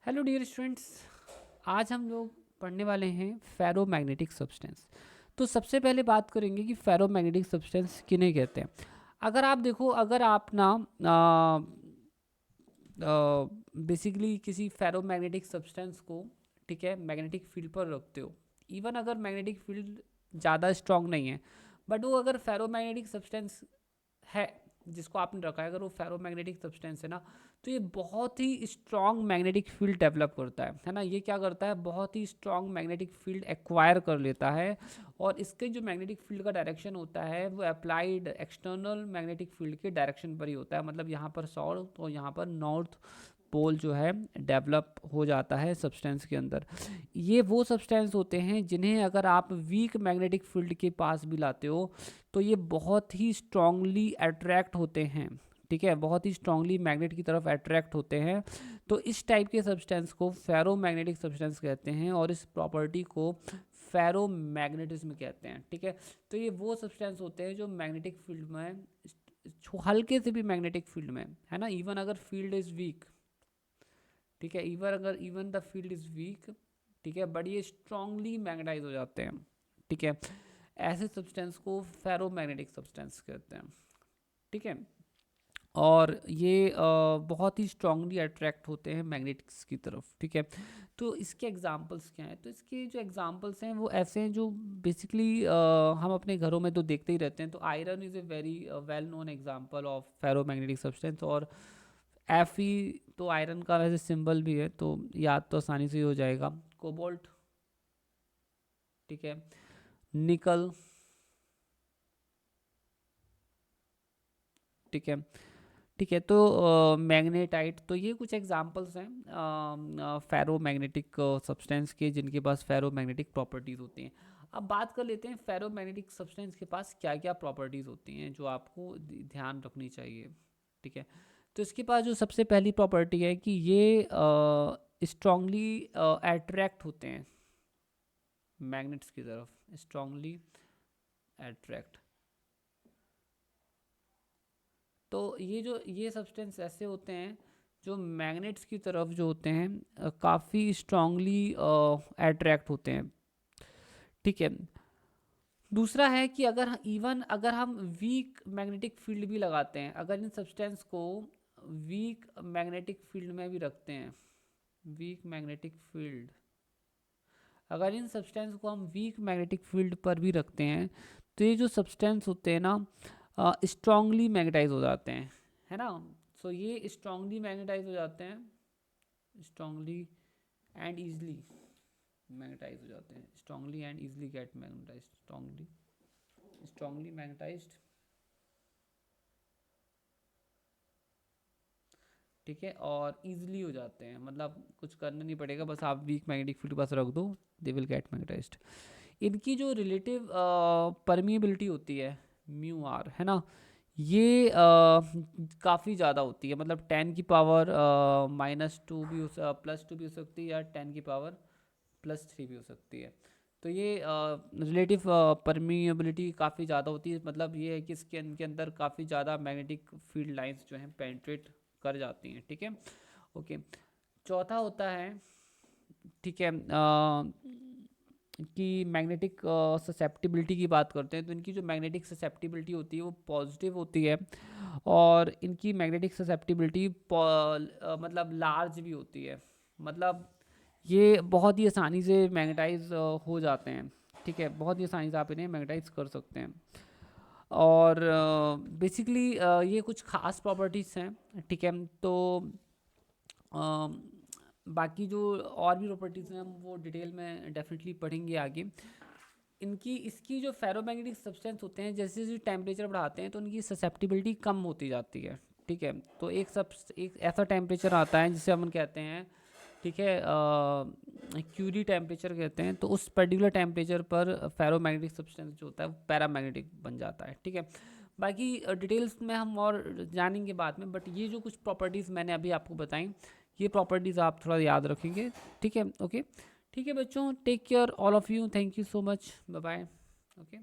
Hello dear students, आज हम लोग पढ़ने वाले हैं फेरोमैग्नेटिक सब्सटेंस। तो सबसे पहले बात करेंगे कि फेरोमैग्नेटिक सब्सटेंस किन्हें कहते हैं। अगर आप देखो, अगर आप ना बेसिकली किसी फेरोमैग्नेटिक सब्सटेंस को, ठीक है, मैग्नेटिक फील्ड पर रखते हो, इवन अगर मैग्नेटिक फील्ड ज़्यादा स्ट्रांग नहीं है, बट वो अगर फेरोमैग्नेटिक सब्सटेंस है जिसको आपने रखा है, अगर वो फेरोमैग्नेटिक सब्सटेंस है ना, तो ये बहुत ही स्ट्रॉन्ग मैग्नेटिक फील्ड डेवलप करता है ना। ये क्या करता है, बहुत ही स्ट्रॉन्ग मैग्नेटिक फील्ड एक्वायर कर लेता है, और इसके जो मैग्नेटिक फील्ड का डायरेक्शन होता है वो अप्लाइड एक्सटर्नल मैग्नेटिक फील्ड के डायरेक्शन पर ही होता है। मतलब यहाँ पर साउथ और यहाँ पर नॉर्थ पोल जो है डेवलप हो जाता है सब्सटेंस के अंदर। ये वो सब्सटेंस होते हैं जिन्हें अगर आप वीक मैग्नेटिक फील्ड के पास भी लाते हो तो ये बहुत ही स्ट्रांगली अट्रैक्ट होते हैं, ठीक है, बहुत ही स्ट्रांगली मैग्नेट की तरफ अट्रैक्ट होते हैं। तो इस टाइप के सब्सटेंस को फेरोमैग्नेटिक सब्सटेंस कहते हैं, और इस प्रॉपर्टी को फेरोमैग्नेटिज्म कहते हैं, ठीक है। तो ये वो सब्सटेंस होते हैं जो मैग्नेटिक फील्ड में हल्के से भी मैग्नेटिक फील्ड में है ना, इवन अगर फील्ड इज वीक, ठीक है, even the field is weak, ठीक है, बट ये स्ट्रांगली मैग्नेटाइज हो जाते हैं, ठीक है। ऐसे सब्सटेंस को फेरोमैग्नेटिक सब्सटेंस कहते हैं, ठीक है। और ये बहुत ही स्ट्रांगली अट्रैक्ट होते हैं मैग्नेटिक्स की तरफ, ठीक है। तो इसके एग्जांपल्स क्या हैं, तो इसके जो एग्जांपल्स हैं वो ऐसे हैं जो बेसिकली हम अपने घरों में तो देखते ही रहते हैं। तो iron is a very well known example of ferromagnetic substance, और Fe तो आयरन का वैसे सिंबल भी है, तो याद तो आसानी से ही हो जाएगा। कोबाल्ट, ठीक है, निकल, ठीक है, ठीक है। तो मैग्नेटाइट, तो ये कुछ एग्जांपल्स हैं फेरोमैग्नेटिक सब्सटेंस के जिनके पास फेरोमैग्नेटिक प्रॉपर्टीज़ होती हैं। अब बात कर लेते हैं फेरोमैग्नेटिक सब्सटेंस के पास क्या क्या प्रॉपर्टीज़ होती हैं जो आपको ध्यान रखनी चाहिए, ठीक है। तो इसके पास जो सबसे पहली प्रॉपर्टी है कि ये स्ट्रांगली अट्रैक्ट होते हैं मैग्नेट्स की तरफ, स्ट्रांगली अट्रैक्ट। तो ये सब्सटेंस ऐसे होते हैं जो मैग्नेट्स की तरफ जो होते हैं काफ़ी स्ट्रांगली अट्रैक्ट होते हैं, ठीक है। दूसरा है कि अगर हम वीक मैग्नेटिक फील्ड भी लगाते हैं, अगर इन सब्सटेंस को वीक मैग्नेटिक फील्ड में भी रखते हैं, वीक मैग्नेटिक फील्ड, अगर इन सब्सटेंस को हम वीक मैग्नेटिक फील्ड पर भी रखते हैं, तो ये जो सब्सटेंस होते हैं ना स्ट्रांगली मैग्नेटाइज हो जाते हैं, है ना। सो ये स्ट्रांगली मैग्नेटाइज हो जाते हैं, स्ट्रांगली एंड ईजली मैग्नेटाइज हो जाते हैं, strongly and easily get magnetize, strongly magnetized, ठीक है, और ईजिली हो जाते हैं, मतलब कुछ करना नहीं पड़ेगा, बस आप वीक मैग्नेटिक फील्ड के पास रख दो, दे विल गेट मैग्नेटाइज्ड। इनकी जो रिलेटिव परमिएबिलिटी होती है म्यू आर, है ना, ये काफ़ी ज़्यादा होती है। मतलब 10 की पावर -2 भी +2 भी हो सकती है, या 10 की पावर +3 भी हो सकती है। तो ये रिलेटिव परमिएबिलिटी काफ़ी ज़्यादा होती है। मतलब ये है कि इनके अंदर काफ़ी ज़्यादा मैग्नेटिक फील्ड लाइंस जो हैं पेनिट्रेट कर जाती हैं, ठीक है, ओके। चौथा होता है, ठीक है, कि मैग्नेटिक ससेप्टिबिलिटी की बात करते हैं, तो इनकी जो मैग्नेटिक ससेप्टिबिलिटी होती है वो पॉजिटिव होती है, और इनकी मैग्नेटिक ससेप्टिबिलिटी मतलब लार्ज भी होती है। मतलब ये बहुत ही आसानी से मैग्नेटाइज हो जाते हैं, ठीक है, बहुत ही आसानी से आप इन्हें मैग्नेटाइज कर सकते हैं। और बेसिकली ये कुछ खास प्रॉपर्टीज़ हैं, ठीक है। तो बाकी जो और भी प्रॉपर्टीज़ हैं हम वो डिटेल में डेफिनेटली पढ़ेंगे आगे। इसकी जो फेरोमैग्नेटिक सब्सटेंस होते हैं, जैसे जैसे टेम्परेचर बढ़ाते हैं तो उनकी ससेप्टिबिलिटी कम होती जाती है, ठीक है। तो एक ऐसा टेम्परेचर आता है जिसे हम कहते हैं, ठीक है, क्यूरी टेम्परेचर कहते हैं। तो उस पर्टिकुलर टेम्परेचर पर फेरोमैग्नेटिक सब्सटेंस जो होता है वो पैरामैग्नेटिक बन जाता है, ठीक है। बाकी डिटेल्स में हम और जानेंगे बाद में, बट ये जो कुछ प्रॉपर्टीज़ मैंने अभी आपको बताई, ये प्रॉपर्टीज़ आप थोड़ा याद रखेंगे, ठीक है, ओके। ठीक है बच्चों, take care all of you, thank you so much, bye bye, okay.